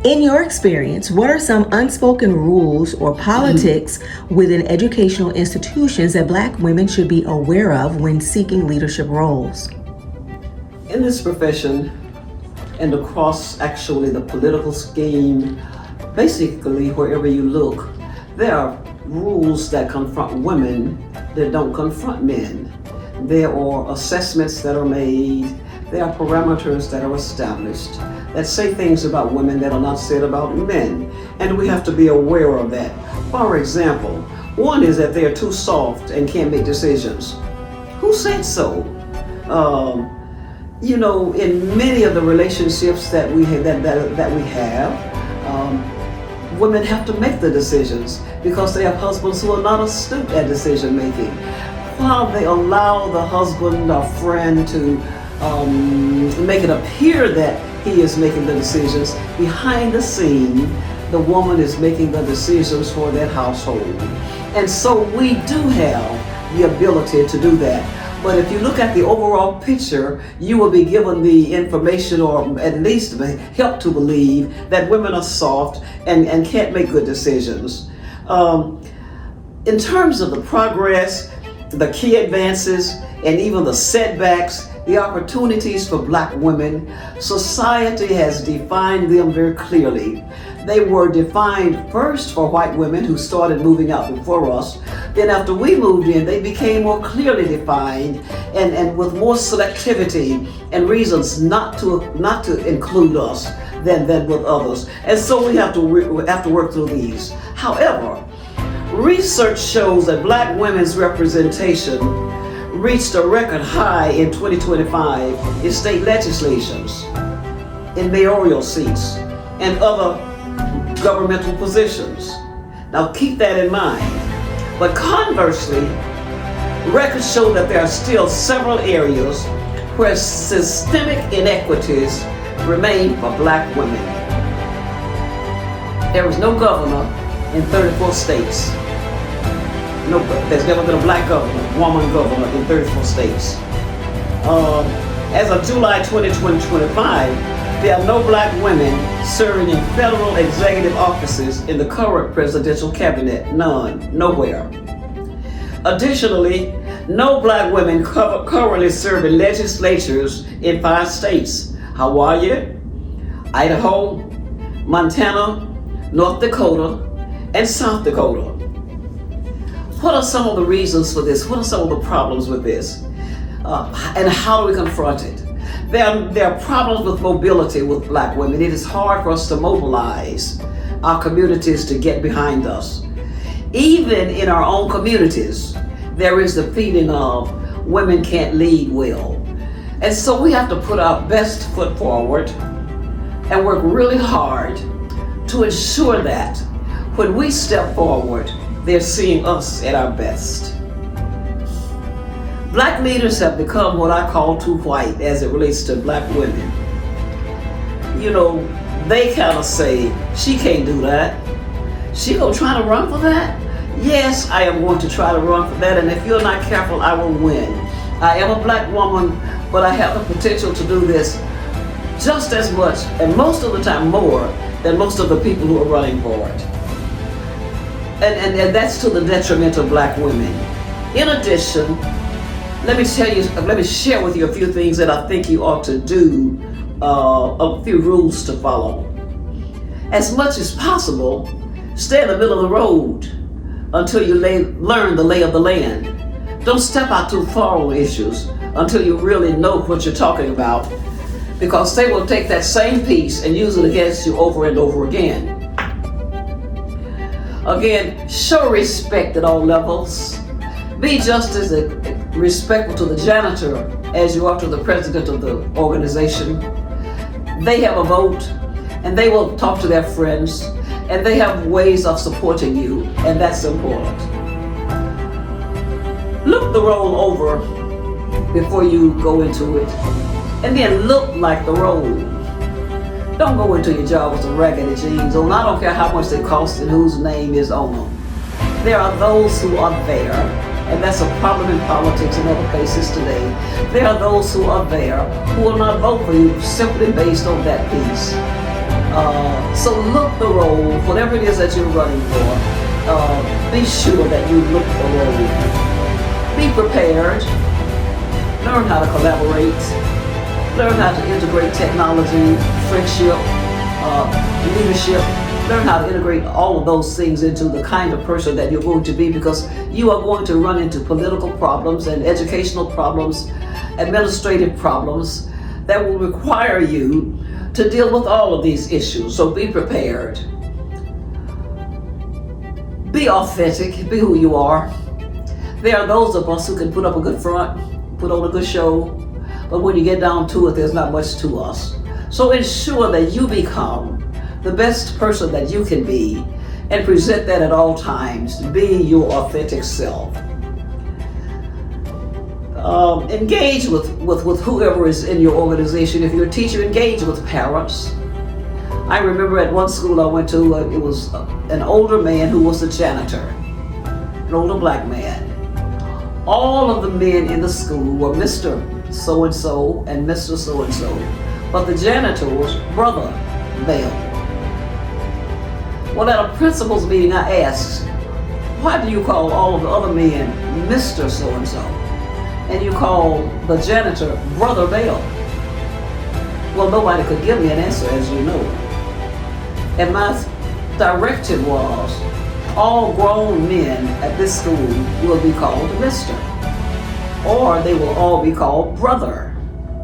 In your experience, what are some unspoken rules or politics within educational institutions that Black women should be aware of when seeking leadership roles? In this profession and across actually the political scheme, basically wherever you look, there are rules that confront women that don't confront men. There are assessments that are made, there are parameters that are established that say things about women that are not said about men, and we have to be aware of that. For example, one is that they are too soft and can't make decisions. Who said so? In many of the relationships that we have, women have to make the decisions because they have husbands who are not astute at decision making. While they allow the husband or friend to make it appear that he is making the decisions, behind the scene, the woman is making the decisions for that household. And so we do have the ability to do that. But if you look at the overall picture, you will be given the information, or at least help to believe, that women are soft and can't make good decisions. In terms of the progress, the key advances, and even the setbacks, the opportunities for Black women, society has defined them very clearly. They were defined first for white women who started moving out before us. Then after we moved in, they became more clearly defined and with more selectivity and reasons not to include us than with others. And so we have to work through these. However, research shows that Black women's representation reached a record high in 2025 in state legislations, in mayoral seats, and other governmental positions. Now keep that in mind. But conversely, records show that there are still several areas where systemic inequities remain for Black women. There is no governor in 34 states. No, there's never been a Black governor, woman governor in 34 states. As of July 2025, there are no Black women serving in federal executive offices in the current presidential cabinet. None, nowhere. Additionally, no Black women currently serve in legislatures in 5 states: Hawaii, Idaho, Montana, North Dakota, and South Dakota. What are some of the reasons for this? What are some of the problems with this? And how do we confront it? There are problems with mobility with Black women. It is hard for us to mobilize our communities to get behind us. Even in our own communities, there is the feeling of women can't lead well. And so we have to put our best foot forward and work really hard to ensure that when we step forward, they're seeing us at our best. Black leaders have become what I call too white as it relates to Black women. They kind of say, she can't do that. She gonna try to run for that? Yes, I am going to try to run for that, and if you're not careful, I will win. I am a Black woman, but I have the potential to do this just as much, and most of the time more, than most of the people who are running for it. And that's to the detriment of Black women. In addition, let me share with you a few things that I think you ought to do, a few rules to follow. As much as possible, stay in the middle of the road until you learn the lay of the land. Don't step out too far on issues until you really know what you're talking about, because they will take that same piece and use it against you over and over again. Again, show respect at all levels. Be just as respectful to the janitor as you are to the president of the organization. They have a vote, and they will talk to their friends, and they have ways of supporting you, and that's important. Look the role over before you go into it, and then look like the role. Don't go into your job with some raggedy jeans on. I don't care how much they cost and whose name is on them. There are those who are there, and that's a problem in politics and other places today. There are those who are there who will not vote for you simply based on that piece. So look the role, whatever it is that you're running for. Be sure that you look the role. Be prepared. Learn how to collaborate. Learn how to integrate technology, friendship, leadership. Learn how to integrate all of those things into the kind of person that you're going to be, because you are going to run into political problems and educational problems, administrative problems that will require you to deal with all of these issues. So be prepared. Be authentic. Be who you are. There are those of us who can put up a good front, put on a good show, but when you get down to it, there's not much to us. So ensure that you become the best person that you can be and present that at all times. Be your authentic self. Engage with whoever is in your organization. If you're a teacher, engage with parents. I remember at one school I went to, it was an older man who was the janitor, an older black man. All of the men in the school were Mr. So-and-so and Mr. So-and-so, but the janitor was Brother Bell. Well, at a principal's meeting, I asked, why do you call all of the other men Mr. So-and-so, and you call the janitor Brother Bell? Well, nobody could give me an answer, as you know. And my directive was, all grown men at this school will be called Mr. Or they will all be called Brother,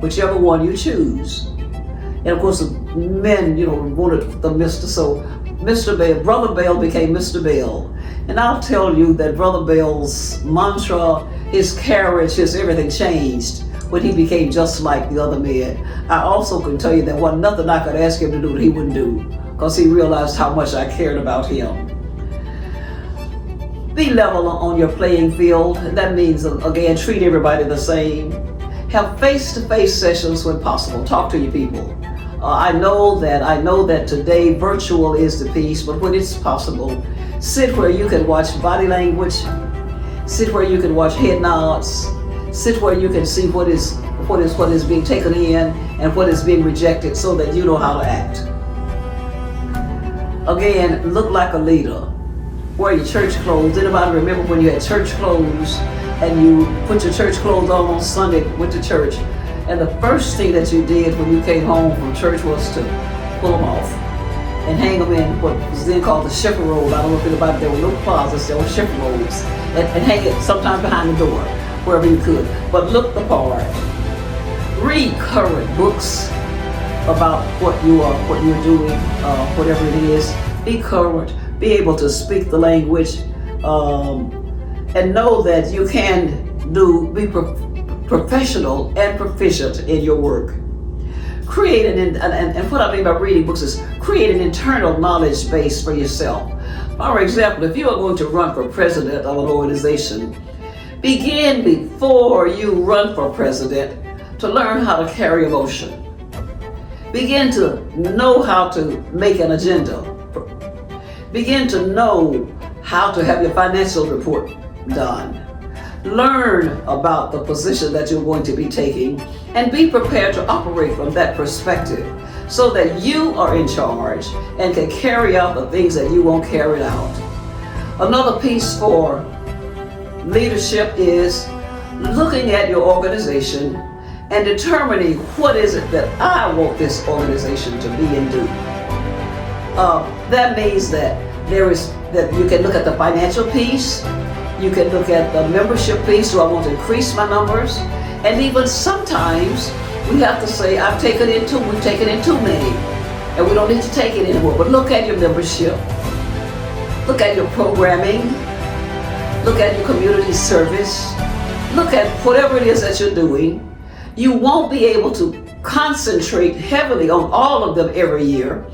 whichever one you choose. And of course, the men, wanted the Mr. So Mr. Bell, Brother Bell became Mr. Bell. And I'll tell you that Brother Bell's mantra, his carriage, his everything changed when he became just like the other men. I also can tell you that wasn't nothing I could ask him to do that he wouldn't do, because he realized how much I cared about him. Be level on your playing field. That means, again, treat everybody the same. Have face-to-face sessions when possible. Talk to your people. I know that today virtual is the piece, but when it's possible, sit where you can watch body language, sit where you can watch head nods, sit where you can see what is being taken in and what is being rejected, so that you know how to act. Again, look like a leader. Wear your church clothes. Anybody remember when you had church clothes and you put your church clothes on Sunday, went to church, and the first thing that you did when you came home from church was to pull them off and hang them in what was then called the shepherd robe. I don't know if anybody, there were no closets, there were shepherd robes, and hang it sometimes behind the door, wherever you could. But look the part. Read current books about what you're doing, whatever it is. Be current. Be able to speak the language, and know that you can be professional and proficient in your work. Create and what I mean by reading books is create an internal knowledge base for yourself. For example, if you are going to run for president of an organization, begin before you run for president to learn how to carry a motion. Begin to know how to make an agenda. Begin to know how to have your financial report done. Learn about the position that you're going to be taking and be prepared to operate from that perspective, so that you are in charge and can carry out the things that you won't carry out. Another piece for leadership is looking at your organization and determining what is it that I want this organization to be and do. That means that that you can look at the financial piece, you can look at the membership piece. Do I want to increase my numbers? And even sometimes we have to say, we've taken in too many, and we don't need to take it anymore. But look at your membership, look at your programming, look at your community service, look at whatever it is that you're doing. You won't be able to concentrate heavily on all of them every year,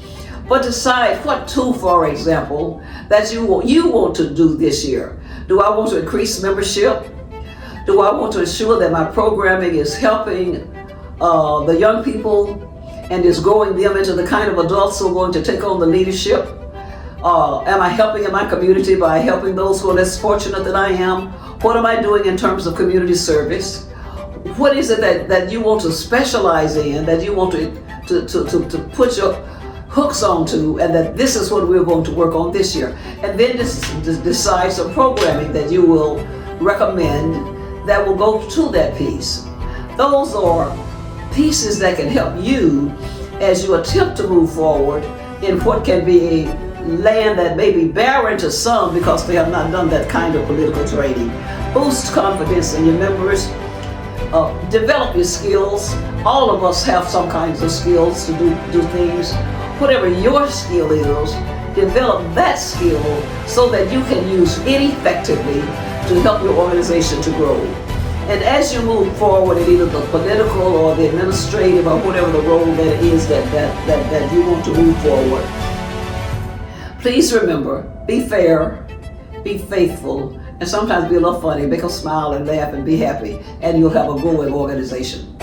but decide what two, for example, that you want to do this year. Do I want to increase membership? Do I want to ensure that my programming is helping the young people and is growing them into the kind of adults who are going to take on the leadership? Am I helping in my community by helping those who are less fortunate than I am? What am I doing in terms of community service? What is it that you want to specialize in, that you want to put hooks onto, and that this is what we're going to work on this year. And then decide some programming that you will recommend that will go to that piece. Those are pieces that can help you as you attempt to move forward in what can be a land that may be barren to some because they have not done that kind of political training. Boost confidence in your members. Develop your skills. All of us have some kinds of skills to do things. Whatever your skill is, develop that skill so that you can use it effectively to help your organization to grow. And as you move forward in either the political or the administrative or whatever the role that it is that you want to move forward, please remember, be fair, be faithful, and sometimes be a little funny. Make them smile and laugh and be happy, and you'll have a growing organization.